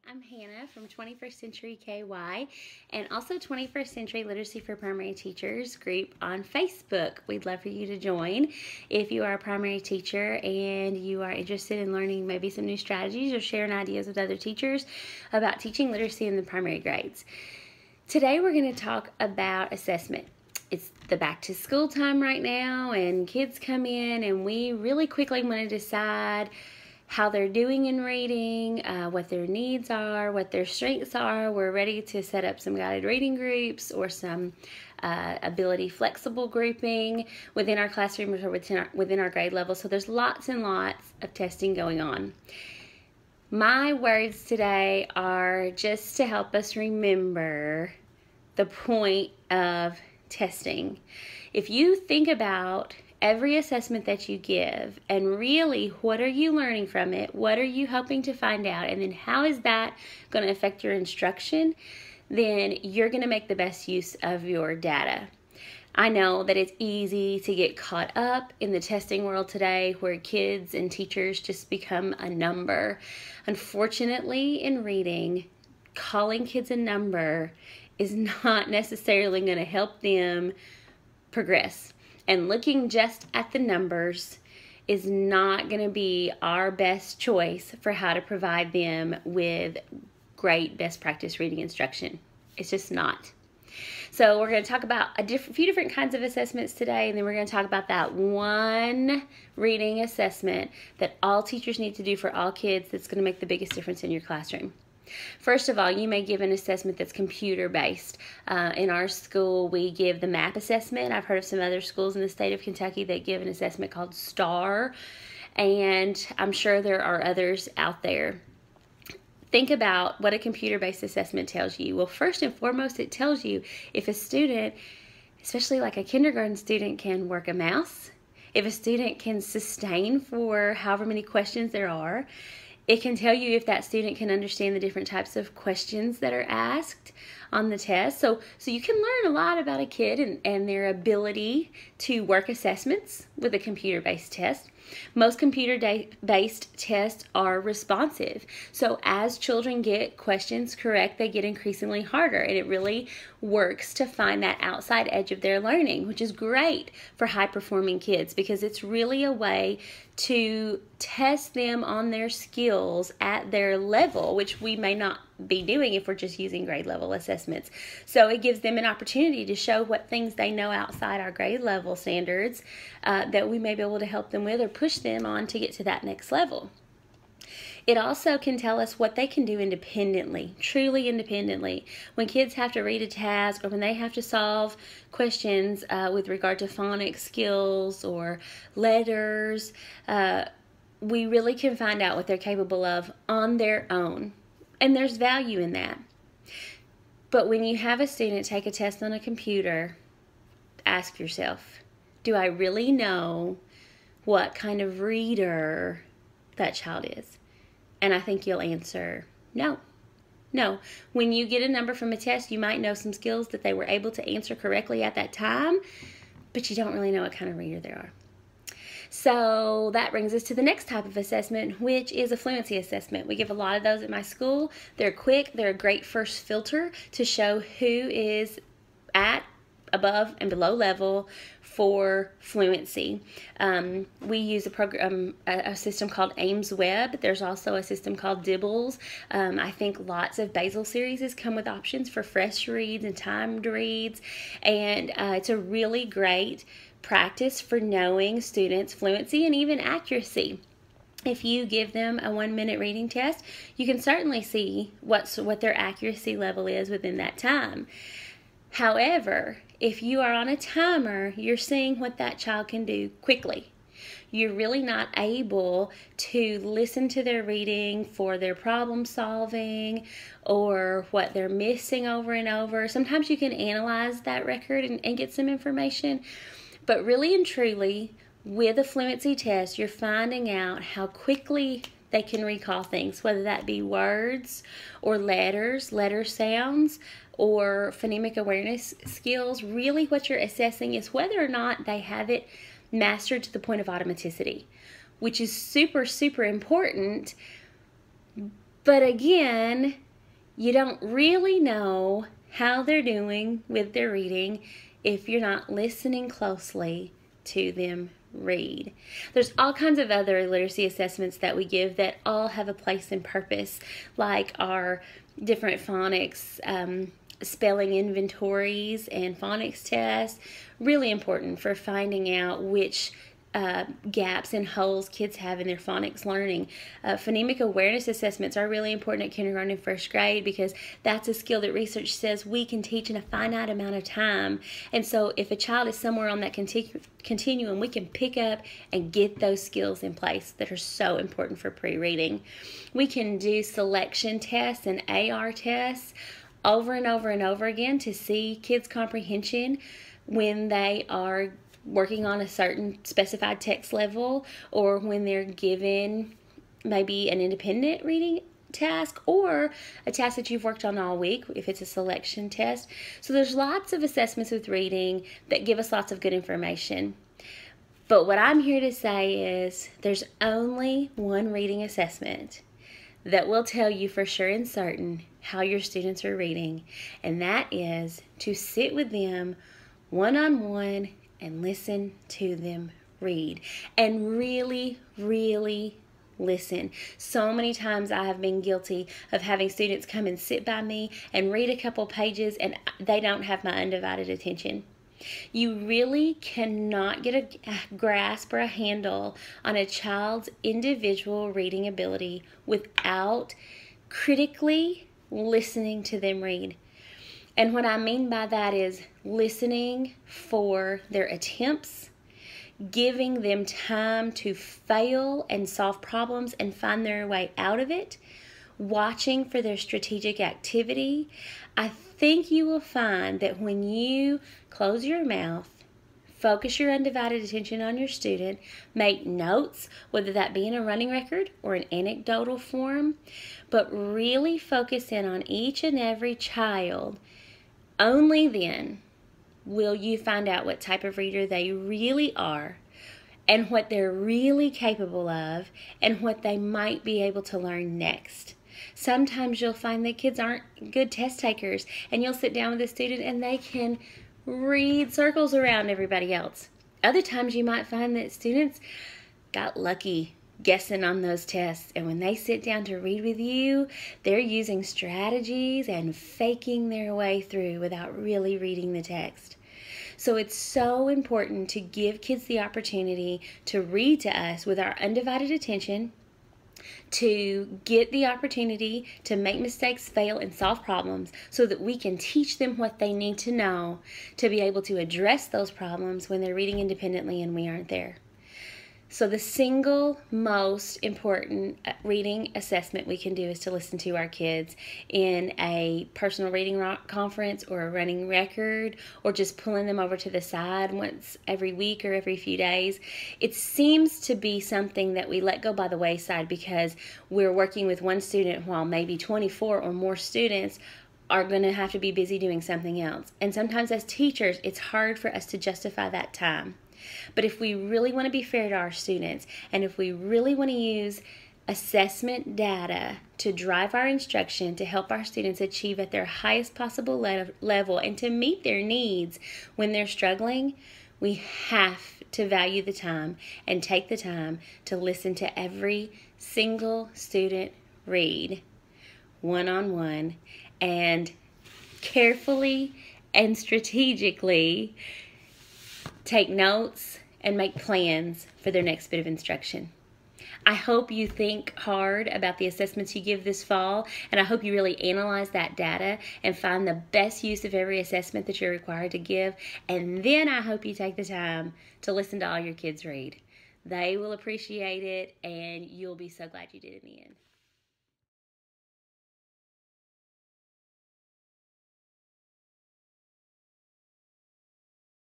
I'm Hannah from 21st Century KY and also 21st Century Literacy for Primary Teachers group on Facebook. We'd love for you to join if you are a primary teacher and you are interested in learning maybe some new strategies or sharing ideas with other teachers about teaching literacy in the primary grades. Today we're going to talk about assessment. It's the back to school time right now and kids come in and we really quickly want to decide how they're doing in reading, what their needs are, what their strengths are. We're ready to set up some guided reading groups or some ability flexible grouping within our classrooms or within our grade level. So there's lots and lots of testing going on. My words today are just to help us remember the point of testing. If you think about every assessment that you give and really what are you learning from it, what are you hoping to find out, and then how is that going to affect your instruction, then you're going to make the best use of your data. I know that it's easy to get caught up in the testing world today where kids and teachers just become a number. Unfortunately, in reading, calling kids a number is not necessarily going to help them progress. And looking just at the numbers is not going to be our best choice for how to provide them with great best practice reading instruction. It's just not. So we're going to talk about a few different kinds of assessments today, and then we're going to talk about that one reading assessment that all teachers need to do for all kids that's going to make the biggest difference in your classroom. First of all, you may give an assessment that's computer-based. In our school, we give the MAP assessment. I've heard of some other schools in the state of Kentucky that give an assessment called STAR, and I'm sure there are others out there. Think about what a computer-based assessment tells you. Well, first and foremost, it tells you if a student, especially like a kindergarten student, can work a mouse, if a student can sustain for however many questions there are. It can tell you if that student can understand the different types of questions that are asked on the test. So you can learn a lot about a kid and their ability to work assessments with a computer-based test. Most computer-based tests are responsive. So as children get questions correct, they get increasingly harder. And it really works to find that outside edge of their learning, which is great for high-performing kids because it's really a way to test them on their skills at their level, which we may not be doing if we're just using grade level assessments. So it gives them an opportunity to show what things they know outside our grade level standards that we may be able to help them with or push them on to get to that next level. It also can tell us what they can do independently, truly independently. When kids have to read a task or when they have to solve questions with regard to phonics skills or letters, we really can find out what they're capable of on their own. And there's value in that. But when you have a student take a test on a computer, ask yourself, do I really know what kind of reader that child is? And I think you'll answer no. No. When you get a number from a test, you might know some skills that they were able to answer correctly at that time, but you don't really know what kind of reader they are. So that brings us to the next type of assessment, which is a fluency assessment. We give a lot of those at my school. They're quick. They're a great first filter to show who is at, above, and below level for fluency. We use a system called Ames Web. There's also a system called Dibbles. I think lots of Basel series come with options for fresh reads and timed reads, and it's a really great practice for knowing students' fluency and even accuracy. If you give them a 1-minute reading test, you can certainly see what their accuracy level is within that time. However, if you are on a timer, you're seeing what that child can do quickly. You're really not able to listen to their reading for their problem solving or what they're missing over and over. Sometimes you can analyze that record and get some information, but really and truly, with a fluency test, you're finding out how quickly they can recall things, whether that be words or letters, letter sounds, or phonemic awareness skills. Really what you're assessing is whether or not they have it mastered to the point of automaticity, which is super, super important But again, you don't really know how they're doing with their reading if you're not listening closely to them read. There's all kinds of other literacy assessments that we give that all have a place and purpose, like our different phonics spelling inventories and phonics tests. Really important for finding out which gaps and holes kids have in their phonics learning. Phonemic awareness assessments are really important at kindergarten and first grade because that's a skill that research says we can teach in a finite amount of time. And so if a child is somewhere on that continuum, we can pick up and get those skills in place that are so important for pre-reading. We can do selection tests and AR tests over and over and over again to see kids' comprehension when they are working on a certain specified text level, or when they're given maybe an independent reading task or a task that you've worked on all week if it's a selection test. So there's lots of assessments with reading that give us lots of good information. But what I'm here to say is there's only one reading assessment that will tell you for sure and certain how your students are reading, and that is to sit with them one-on-one and listen to them read. And really, really listen. So many times I have been guilty of having students come and sit by me and read a couple pages and they don't have my undivided attention. You really cannot get a grasp or a handle on a child's individual reading ability without critically listening to them read. And what I mean by that is listening for their attempts, giving them time to fail and solve problems and find their way out of it, watching for their strategic activity. I think you will find that when you close your mouth, focus your undivided attention on your student, make notes, whether that be in a running record or an anecdotal form, but really focus in on each and every child. Only then will you find out what type of reader they really are and what they're really capable of and what they might be able to learn next. Sometimes you'll find that kids aren't good test takers, and you'll sit down with a student and they can read circles around everybody else. Other times you might find that students got lucky guessing on those tests, and when they sit down to read with you, they're using strategies and faking their way through without really reading the text. So it's so important to give kids the opportunity to read to us with our undivided attention, to get the opportunity to make mistakes, fail, and solve problems so that we can teach them what they need to know to be able to address those problems when they're reading independently and we aren't there. So the single most important reading assessment we can do is to listen to our kids in a personal reading conference or a running record, or just pulling them over to the side once every week or every few days. It seems to be something that we let go by the wayside because we're working with one student while maybe 24 or more students are going to have to be busy doing something else. And sometimes as teachers, it's hard for us to justify that time. But if we really want to be fair to our students, and if we really want to use assessment data to drive our instruction to help our students achieve at their highest possible level and to meet their needs when they're struggling, we have to value the time and take the time to listen to every single student read one-on-one and carefully and strategically take notes and make plans for their next bit of instruction. I hope you think hard about the assessments you give this fall, and I hope you really analyze that data and find the best use of every assessment that you're required to give, and then I hope you take the time to listen to all your kids read. They will appreciate it, and you'll be so glad you did in the end.